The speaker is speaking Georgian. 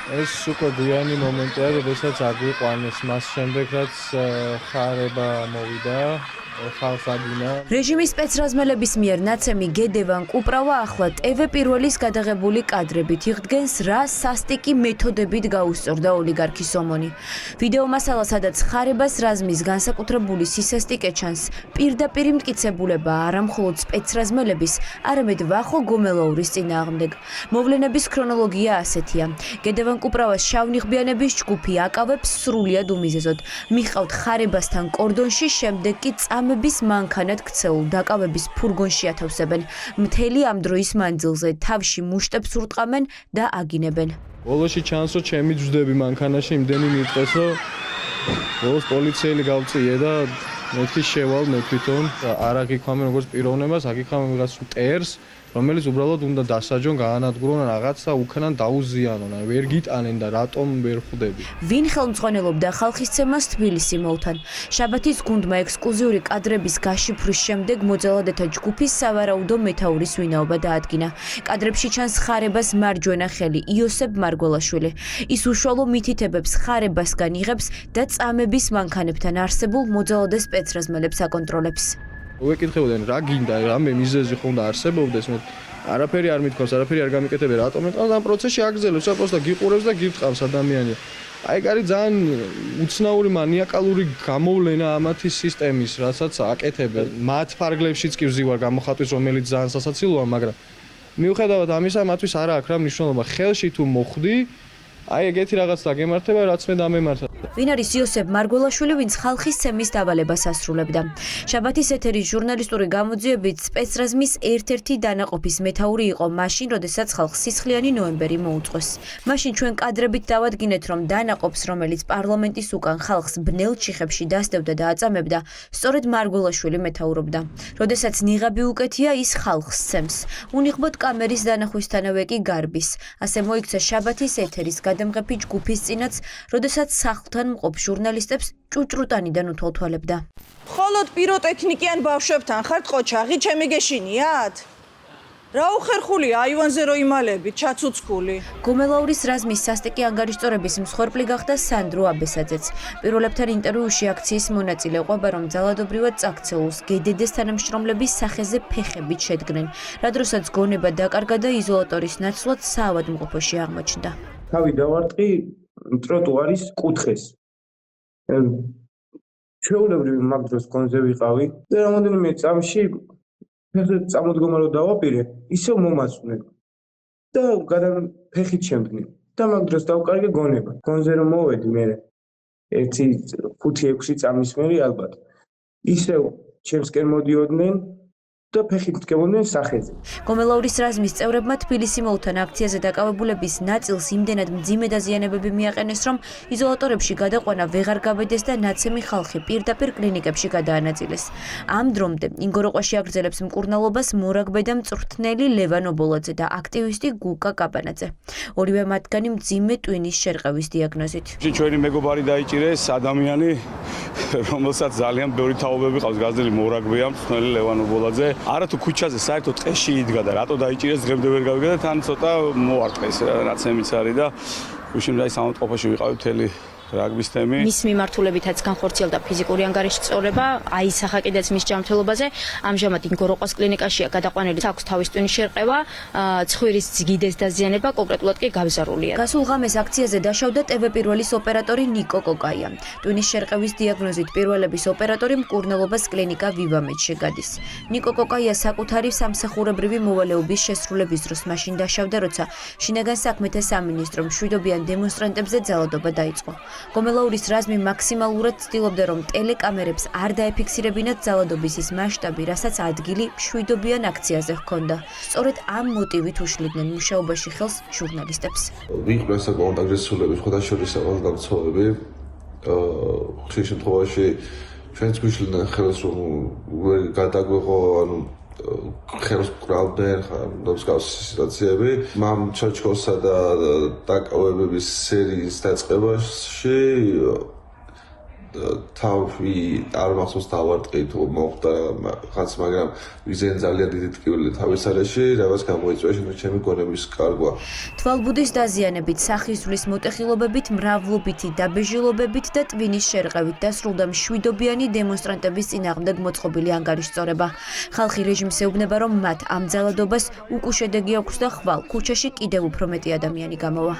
ეს უკვე გვიანი მომენტია, როდესაც აგვიყვანეს მას შემდეგ, რაც ხარება მოვიდა. რეჟიმის სპეცრაზმელების მიერ ნაცემი გედევან კუპრავა ახლა TV პირველის გადაღებული კადრებით იღდგენს, რა სასტიკი მეთოდებით გაუსწორდა ოლიგარქის ომონი. ვიდეო მასალა, სადაც ხარებას რაზმის განსაკუთრებული სისასტიკე ჩანს, პირდაპირ მტკიცებულება არა მხოლოდ სპეცრაზმელების, არამედ ვახო გომელაურის წინააღმდეგ. მოვლენების ქრონოლოგია ასეთია. გედევან კუპრავას შავნიღბიანების ჯგუფი აკავებს სრულიად უმიზეზოდ. მიჰყავთ ხარებასთან კორდონში, შემდეგ კი ამების მანქანად ქცეულ დაკავების ფურგონში ათავსებენ. მთელი ამ დროის მანძილზე თავში მუშტებს ურტყამენ და აგინებენ. ბოლოში ჩანს, რომ ჩემი ჯდები მანქანაში იმდენი მიტყეს, რომ ბოლოს პოლიციელი გავწიე და მეთქი შევალ მე თვითონ არ აგიქვამენ როგორც პიროვნებას, აგიქვამენ ვიღაც მტერს, რომელიც უბრალოდ უნდა დასაჯონ, გაანადგურონ რაღაცა უკანან დაუზიანონ, ან ვერ გიტანენ და რატომ ვერ ხვდები. ვინ ხელმძღვანელობდა ხალხისცემას თბილისი მოვთან. შაბათის გუნდმა ექსკლუზიური კადრების გაშიფვრის შემდეგ მოძალადეთა ჯგუფის სავარაუდო მეთაურის ვინაობა დაადგინა. კადრებში ჩანს ხარებას მარჯვენა ხელი იოსებ მარგველაშვილი. ის უშუალო მითითებებს ხარებასგან იღებს და წამების მანქანებთან არსებულ მოძალადე სპეცრაზმელებს აკონტროლებს. ვეკითხებოდნენ რა გინდა, რამე მიზეზი ხონდა არსებობდეს, მე არაფერი არ მithქვას, არაფერი არ გამიკეთებ, რატომ ეტყავს ამ პროცესში აგზელებს, უბრალოდ გიყურებს და გირტყავს ადამიანია. აი კარი ძალიან უცნაური მანიაკალური გამოვლენა ამათი სისტემის, რასაც აკეთებენ. მათ ფარგლებშიც კი ვზივარ გამოხატვის, რომელიც ძალიან სასაცილოა, მაგრამ მიუხედავად ამისა, მათთვის არა აქვს რა მნიშვნელობა. ხელში თუ მოხვდი, აი ეგეთი რაღაც დაგემართება, რაც მე დამემართა. ვინ არის იოსებ მარგველაშვილი, ვინც ხალხის ცემის დავალებას ასრულებდა. შაბათის ეთერის ჟურნალისტური გამოძიებით სპეცრაზმის ერთ-ერთი დანაყოფის მეთაური იყო მაშინ, როდესაც ხალხს სისხლიანი ნოემბერი მოუწყვეს. მაშინ ჩვენ კადრებით დავადგინეთ, რომ დანაყოფს, რომელიც პარლამენტის უკან ხალხს ბნელ ჩიხებში დასდევდა და აწამებდა, სწორედ მარგველაშვილი მეთაურობდა. როდესაც ნიღაბი უკეთია, ის ხალხს ცემს. უნიღბოდ კამერის დანახვისთანავე კი გარბის. ასე მოიქცა შაბათის ეთერის გადამღები ჯგუფის წინაც, როდესაც სახლთან მყოფ ჟურნალისტებს ჭუჭრუტანიდან უთვალთვალებდა. მხოლოდ პიროტექნიკიან ბავშვებთან ხართ ყოჩაღი, ჩემი გეშინიათ? რა უხერხულია აივანზე რო იმალებით, ჩაცუცქული. გომელაურის რაზმის სასტიკი ანგარიშწორების მსხვერპლი გახდა სანდრო აბესაძეც. პირველებთან ინტერვიუში აქციის მონაწილე ყვება, რომ ძალადობრივად წაქცეულს გედედეს თანამშრომლების სახეზე ფეხებით შედგნენ, რა დროსაც გონება დაკარგა და იზოლატორის ნაცვლად საავადმყოფოში აღმოჩნდა. თავი დავარტყი ტროტუარის კუთხეს. ჩვეულებრივ მაგ დროს კონზე ვიყავი და რამოდენიმე წამში წამოდგომა რო დავაპირე, ისევ მომასწვნე და ფეხით შემდგნი და მაგ დროს დავკარგე გონება. კონზე რომ მოვედი მე 5-6 წამის მერე ალბათ. ისევ ჩემსკენ მოდიოდნენ და ფეხით მდგებოდნენ სახეზე. გომელაურის რაზმის წევრებმა თბილისი მოვთან აქციაზე დაკავებულების ნაწილს იმდენად მძიმე დაზიანებები მიაყენეს, რომ იზოლატორებში გადაყვანა ვეღარ გავედეს და ნაცემი ხალხი პირდაპირ კლინიკებში გადაანაწილეს. ამ დრომდე ინგოროყვაში აგრძელებს მკურნალობას მორაგბე და მწვრთნელი ლევან ობოლაძე და აქტივისტი გუკა კაპანაძე. ორივე მათგანი მძიმე ტვინის შერყევის დიაგნოზით. ჩვენი მეგობარი დაიჭირეს ადამიანი, რომელსაც ძალიან ბევრი თაობები ყავს, გაზრდილი მორაგბეა, მწვრთნელი ლევან ობოლაძე. არა თუ ქუჩაზე საერთოდ ტყეში იდგა და რატო დაიჭირეს დღემდე ვერ გავიგე და თან ცოტა მოარტყეს რაც ემიც არის და უშინ რაი სამავთყოფოში ვიყავი მთელი რაგბის თემი. მის მიმართულებითაც განხორციელდა ფიზიკური ანგარიშწორება, აისახა კიდეც მის ჯანმრთელობაზე. ამჟამად ინგოროყვას კლინიკაშია გადაყვანილი, აქვს თავის ტვინის შერყევა, ცხვირის ძგიდეს დაზიანება, კონკრეტულად კი გაბზარულია. გასულ ღამეს აქციაზე დაშავდა TV პირველის ოპერატორი ნიკო კოკაია. ტვინის შერყევის დიაგნოზით პირველების ოპერატორი მკურნალობას კლინიკა ვივამედში გადის. ნიკო კოკაია საკუთარი სამსახურებრივი მოვალეობის შესრულების დროს მაშინ დაშავდა, როცა შინაგან საქმეთა სამინისტრო მშვიდობიან დემონსტრანტებზე ძალადობა დაიწყო. გომელაურის რაზმი მაქსიმალურად ცდილობდა, რომ ტელეკამერებს არ დაეფიქსირებინათ ძალადობის ის მასშტაბი, რასაც ადგილი მშვიდობიან აქციაზე ჰქონდა. სწორედ ამ მოტივით უშლიდნენ მუშაობაში ხელს ჟურნალისტებს. ვიყვრეს საკმაოდ აგრესიულები, ხოთაშორის საკმაოდ გამცხოვები. ხშირ შემთხვევაში ჩვენც გვიშლიდნენ ხელს, რომ გადაგვეღო, ანუ ხელს კრავდნენ მსგავსი სიტუაციები. მამ ჩოჩკოსა და დაკავებების სერიის დაწყებაში თავი არ მახსოვს დავარტყი თუ მოხდა ხაც მაგრამ ვიზენ ძალიან დიდი ტკივილი თავის არეში რაღაც გამოიწვია ჩემი გონების კარგვა თვალბუდის დაზიანებით, სახისვლის მოტეხილობებით, მრავლობითი დაბეჟილობებით და ტვინის შერყევით დასრულდა მშვიდობიანი დემონსტრანტების წინააღმდეგ მოწყობილი ანგარიშწორება. ხალხი რეჟიმს ეუბნება, რომ მათ ამ ძალადობას უკუშედეგი აქვს და ხვალ ქუჩაში კიდევ უფრო მეტი ადამიანი გამოვა.